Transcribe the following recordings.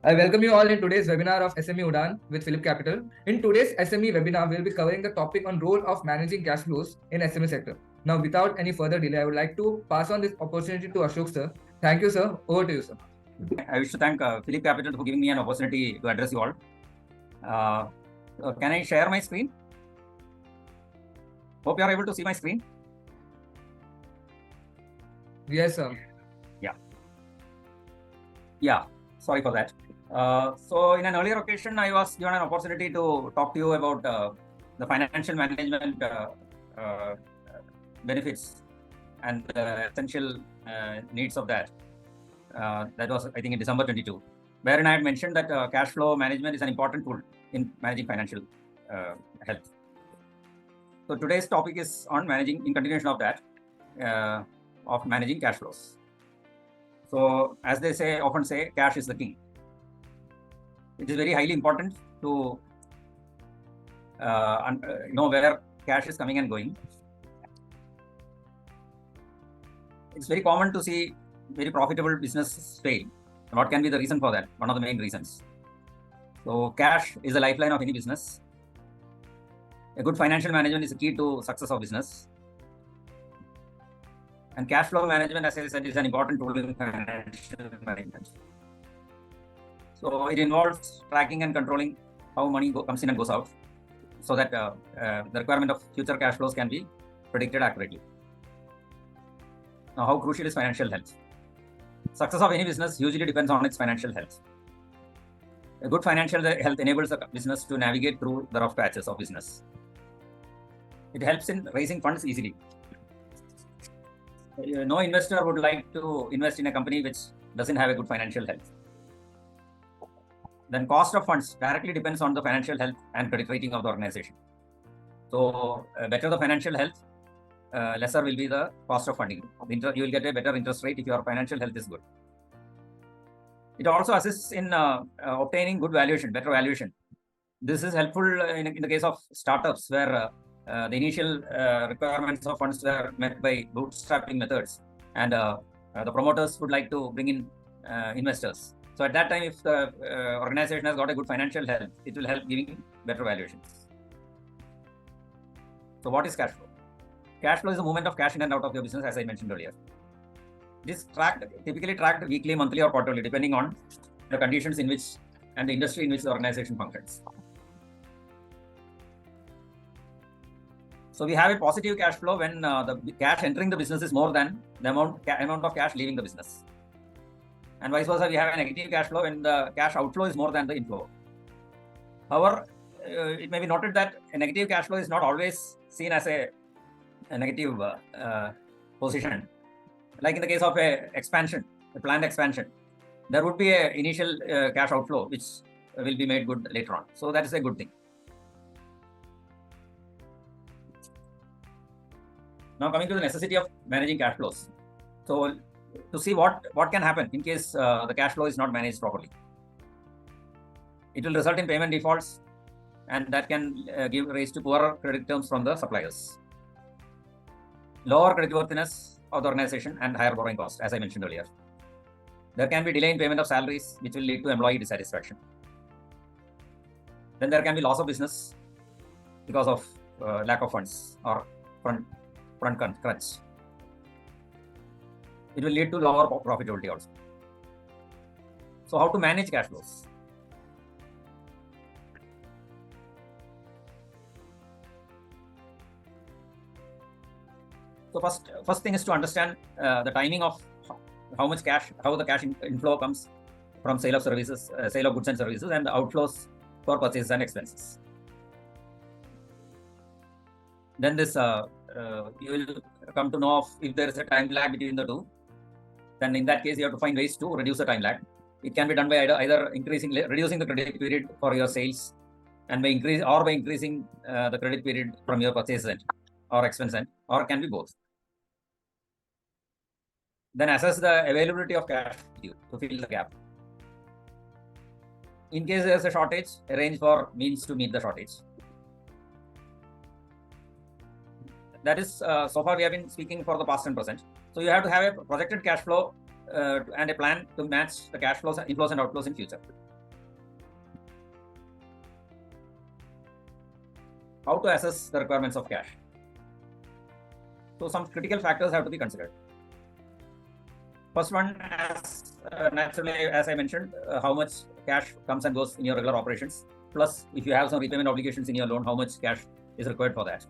I welcome you all in today's webinar of SME Udaan with PhillipCapital. In today's SME webinar, we'll be covering the topic on role of managing cash flows in SME sector. Now, without any further delay, I would like to pass on this opportunity to Ashok sir. Thank you, sir. Over to you, sir. I wish to thank PhillipCapital for giving me an opportunity to address you all. Can I share my screen? Hope you are able to see my screen. Yes, sir. Yeah. Sorry for that. So in an earlier occasion, I was given an opportunity to talk to you about the financial management benefits and essential needs of that. That was, I think, in December 22, wherein I had mentioned that cash flow management is an important tool in managing financial health. So today's topic is on managing, in continuation of that, of managing cash flows. So as they often say, cash is the king. It is very highly important to know where cash is coming and going. It's very common to see very profitable businesses fail. What can be the reason for that? One of the main reasons. So cash is the lifeline of any business. A good financial management is the key to success of business. And cash flow management, as I said, is an important tool in financial management. So it involves tracking and controlling how money comes in and goes out, so that the requirement of future cash flows can be predicted accurately. Now, how crucial is financial health? Success of any business usually depends on its financial health. A good financial health enables the business to navigate through the rough patches of business. It helps in raising funds easily. No investor would like to invest in a company which doesn't have a good financial health. Then cost of funds directly depends on the financial health and credit rating of the organization. So better the financial health, lesser will be the cost of funding. You will get a better interest rate if your financial health is good. It also assists in obtaining good valuation, better valuation. This is helpful in the case of startups where the initial requirements of funds were met by bootstrapping methods, and the promoters would like to bring in investors. So at that time, if the organization has got a good financial health, it will help giving better valuations. So what is cash flow? Cash flow is the movement of cash in and out of your business, as I mentioned earlier. It is typically tracked weekly, monthly, or quarterly, depending on the conditions in which and the industry in which the organization functions. So we have a positive cash flow when the cash entering the business is more than the amount of cash leaving the business. And vice versa, we have a negative cash flow when the cash outflow is more than the inflow. However, it may be noted that a negative cash flow is not always seen as a negative position. Like in the case of a planned expansion, there would be an initial cash outflow which will be made good later on. So that is a good thing. Now coming to the necessity of managing cash flows. So to see what can happen in case the cash flow is not managed properly. It will result in payment defaults, and that can give rise to poorer credit terms from the suppliers, lower creditworthiness of the organization, and higher borrowing costs, as I mentioned earlier. There can be delay in payment of salaries, which will lead to employee dissatisfaction. Then there can be loss of business because of lack of funds or front crunch. It will lead to lower profitability also. So how to manage cash flows? So first thing is to understand the timing of how the cash inflow comes from sale of services, sale of goods and services, and the outflows for purchases and expenses. Then this you will come to know if there is a time lag between the two. Then in that case, you have to find ways to reduce the time lag. It can be done by either reducing the credit period for your sales, and by increasing the credit period from your purchase end or expense end, or it can be both. Then assess the availability of cash to fill the gap. In case there is a shortage, arrange for means to meet the shortage. That is, so far we have been speaking for the past and present. So you have to have a projected cash flow and a plan to match the cash flows, inflows and outflows in future. how to assess the requirements of cash. So some critical factors have to be considered. First one, naturally, as I mentioned, how much cash comes and goes in your regular operations. Plus, if you have some repayment obligations in your loan, how much cash is required for that.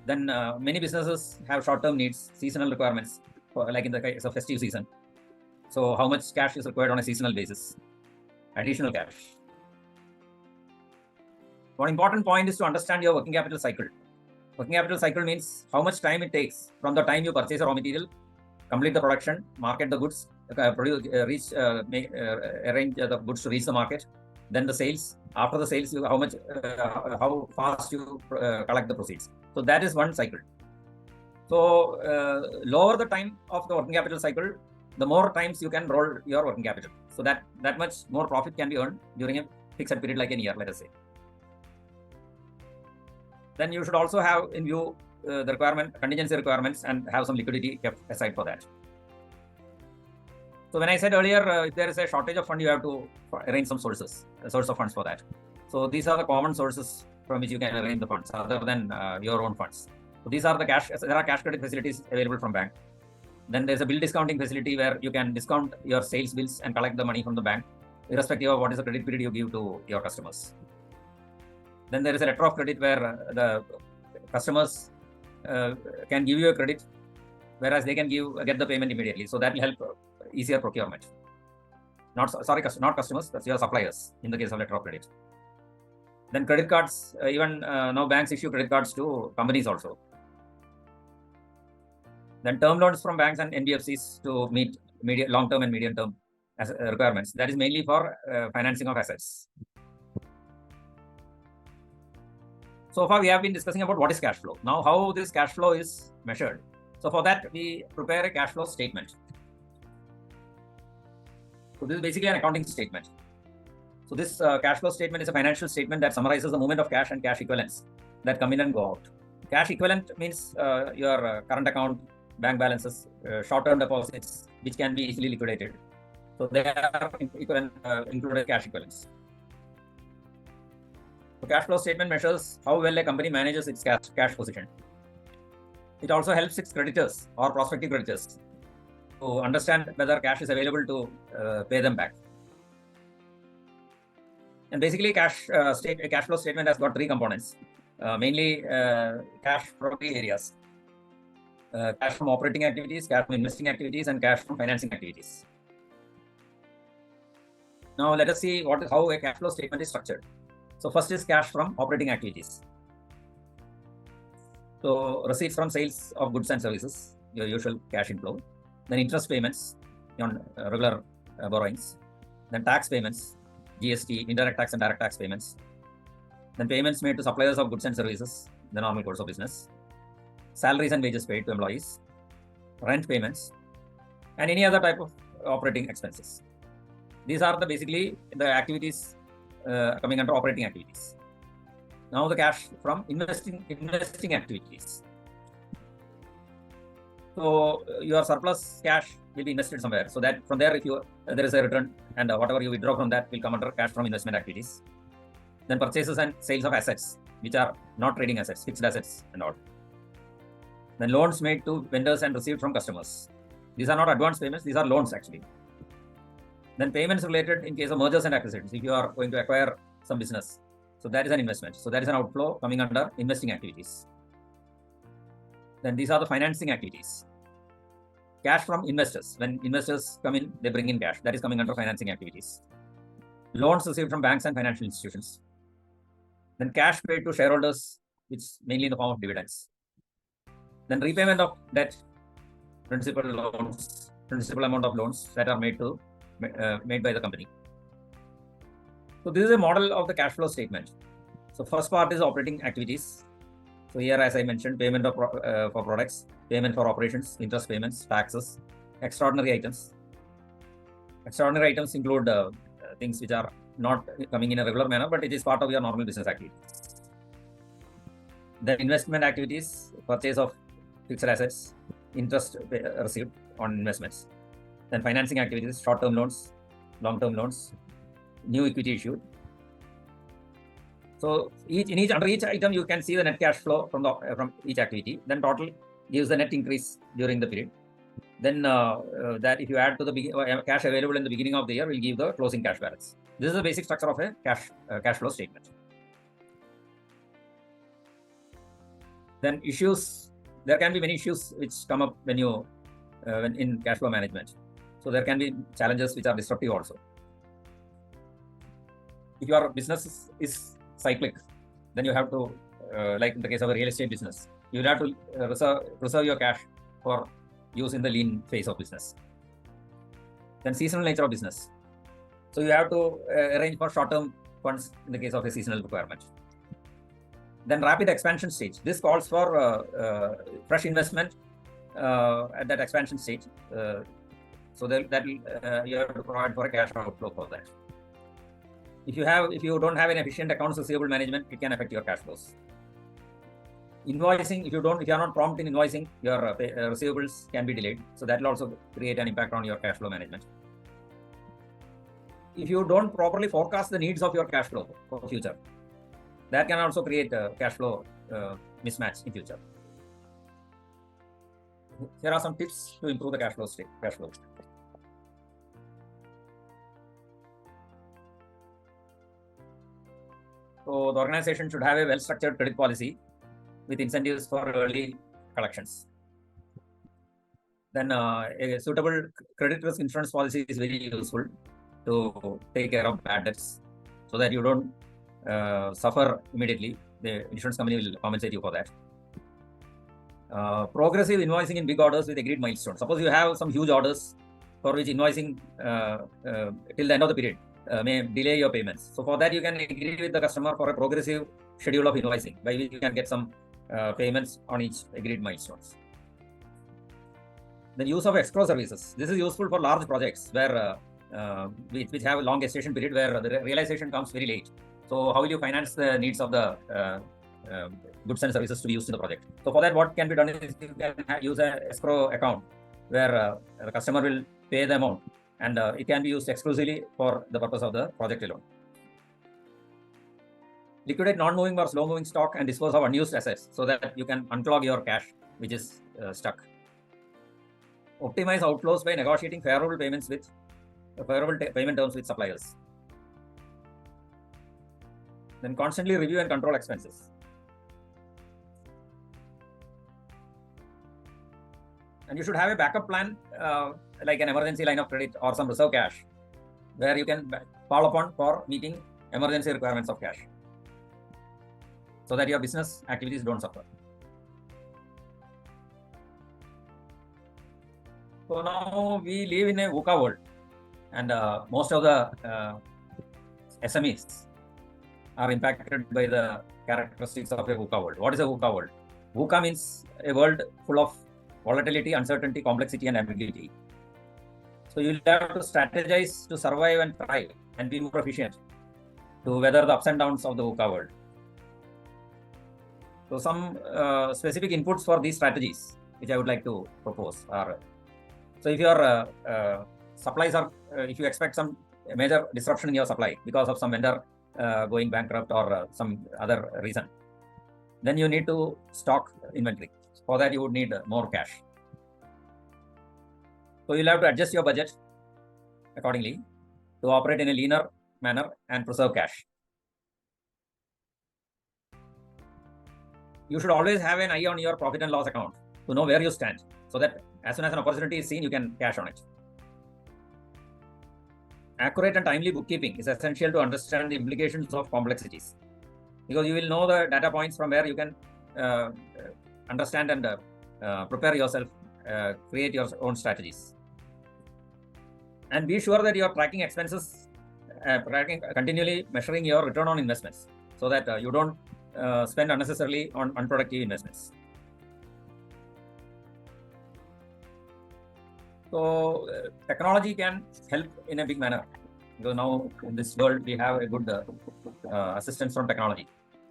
Then many businesses have short-term needs, seasonal requirements, like in the case of festive season. So how much cash is required on a seasonal basis? Additional cash. One important point is to understand your working capital cycle. Working capital cycle means how much time it takes from the time you purchase a raw material, complete the production, market the goods, arrange the goods to reach the market, then the sales. After the sales, how fast you collect the proceeds. So that is one cycle. So lower the time of the working capital cycle, the more times you can roll your working capital. So that much more profit can be earned during a fixed period like a year, let us say. Then you should also have in view the contingency requirements, and have some liquidity kept aside for that. So when I said earlier, if there is a shortage of fund, you have to arrange some source of funds for that. So these are the common sources from which you can arrange the funds other than your own funds. So these are the cash. There are cash credit facilities available from bank. Then there's a bill discounting facility where you can discount your sales bills and collect the money from the bank, irrespective of what is the credit period you give to your customers. Then there is a letter of credit where the customers can give you a credit, whereas they can get the payment immediately. So that will help easier procurement. Not customers, that's your suppliers in the case of letter of credit. Then credit cards, even now banks issue credit cards to companies also. Then term loans from banks and NBFCs to meet long-term and medium-term requirements. That is mainly for financing of assets. So far, we have been discussing about what is cash flow. Now, how this cash flow is measured. So for that, we prepare a cash flow statement. So this is basically an accounting statement. So this cash flow statement is a financial statement that summarizes the movement of cash and cash equivalents that come in and go out. Cash equivalent means your current account, bank balances, short-term deposits, which can be easily liquidated. So they are included cash equivalents. The cash flow statement measures how well a company manages its cash position. It also helps its creditors or prospective creditors to understand whether cash is available to pay them back. And basically, cash flow statement has got three components, mainly cash from three areas: cash from operating activities, cash from investing activities, and cash from financing activities. Now, let us see how a cash flow statement is structured. So first is cash from operating activities. So receipts from sales of goods and services, your usual cash inflow. Then interest payments on regular borrowings. Then tax payments, GST, indirect tax and direct tax payments. Then payments made to suppliers of goods and services, the normal course of business. Salaries and wages paid to employees. Rent payments, and any other type of operating expenses. These are basically the activities coming under operating activities. Now the cash from investing activities. So your surplus cash will be invested somewhere. So that from there, if there is a return, and whatever you withdraw from that will come under cash from investment activities. Then purchases and sales of assets, which are not trading assets, fixed assets and all. Then loans made to vendors and received from customers. These are not advance payments; these are loans actually. Then payments related in case of mergers and acquisitions. If you are going to acquire some business, so that is an investment. So that is an outflow coming under investing activities. Then these are the financing activities. Cash from investors. When investors come in, they bring in cash. That is coming under financing activities. Loans received from banks and financial institutions. Then cash paid to shareholders, which is mainly in the form of dividends. Then repayment of debt, principal amount of loans that are made by the company. So this is a model of the cash flow statement. So first part is operating activities. So here, as I mentioned, payment for products, payment for operations, interest payments, taxes, extraordinary items. Extraordinary items include things which are not coming in a regular manner, but it is part of your normal business activities. Then investment activities, purchase of fixed assets, interest received on investments. Then financing activities, short-term loans, long-term loans, new equity issued. So under each item, you can see the net cash flow from each activity. Then total gives the net increase during the period. Then that if you add to the cash available in the beginning of the year, will give the closing cash balance. This is the basic structure of a cash flow statement. Then issues, there can be many issues which come up when in cash flow management. So there can be challenges which are disruptive also. If your business is cyclic, then you have to, like in the case of a real estate business, you will have to reserve your cash for use in the lean phase of business. Then seasonal nature of business. So you have to arrange for short-term funds in the case of a seasonal requirement. Then rapid expansion stage. This calls for fresh investment at that expansion stage. So that you have to provide for a cash outflow for that. If you don't have an efficient accounts receivable management, it can affect your cash flows. Invoicing, if you are not prompt in invoicing, your receivables can be delayed. So that will also create an impact on your cash flow management. If you don't properly forecast the needs of your cash flow for future, that can also create a cash flow mismatch in future. Here are some tips to improve the cash flow. So the organization should have a well-structured credit policy with incentives for early collections. Then a suitable credit risk insurance policy is very useful to take care of bad debts so that you don't suffer immediately. The insurance company will compensate you for that. Progressive invoicing in big orders with agreed milestones. Suppose you have some huge orders for which invoicing till the end of the period may delay your payments. So for that, you can agree with the customer for a progressive schedule of invoicing by which you can get some payments on each agreed milestones. The use of escrow services. This is useful for large projects where which have a long gestation period where the realization comes very late. So how will you finance the needs of the goods and services to be used in the project? So for that, what can be done is you can use an escrow account where the customer will pay the amount and it can be used exclusively for the purpose of the project alone. Liquidate non-moving or slow-moving stock and dispose of unused assets so that you can unclog your cash which is stuck. Optimize outflows by negotiating favorable payment terms with suppliers. Then constantly review and control expenses. And you should have a backup plan like an emergency line of credit or some reserve cash where you can fall upon for meeting emergency requirements of cash so that your business activities don't suffer. So now we live in a VUCA world and most of the SMEs are impacted by the characteristics of a VUCA world. What is a VUCA world? VUCA means a world full of volatility, uncertainty, complexity, and ambiguity. So you'll have to strategize to survive and thrive and be more efficient to weather the ups and downs of the VUCA world. So some specific inputs for these strategies, which I would like to propose are, so if your supplies are, if you expect some major disruption in your supply because of some vendor going bankrupt or some other reason, then you need to stock inventory. For that, you would need more cash. So you'll have to adjust your budget accordingly to operate in a leaner manner and preserve cash. You should always have an eye on your profit and loss account to know where you stand so that as soon as an opportunity is seen, you can cash on it. Accurate and timely bookkeeping is essential to understand the implications of complexities because you will know the data points from where you can understand and prepare yourself, create your own strategies. And be sure that you are tracking expenses, continually measuring your return on investments so that you don't spend unnecessarily on unproductive investments. So technology can help in a big manner because now in this world we have a good assistance from technology.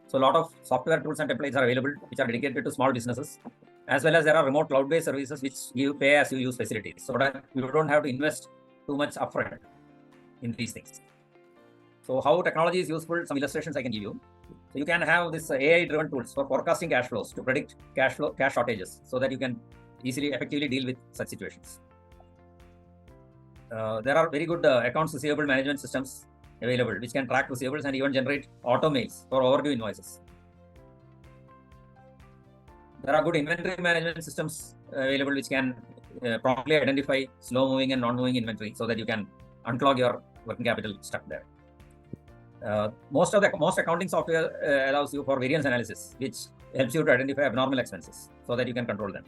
So a lot of software tools and templates are available which are dedicated to small businesses, as well as there are remote cloud-based services which give pay as you use facilities so that you don't have to invest too much upfront in these things. So how technology is useful, some illustrations I can give you. So you can have this AI-driven tools for forecasting cash flows to predict cash shortages, so that you can easily, effectively deal with such situations. There are very good accounts receivable management systems available, which can track receivables and even generate auto mails for overdue invoices. There are good inventory management systems available, which can promptly identify slow-moving and non-moving inventory, so that you can unclog your working capital stuck there. Most accounting software allows you for variance analysis, which helps you to identify abnormal expenses, so that you can control them.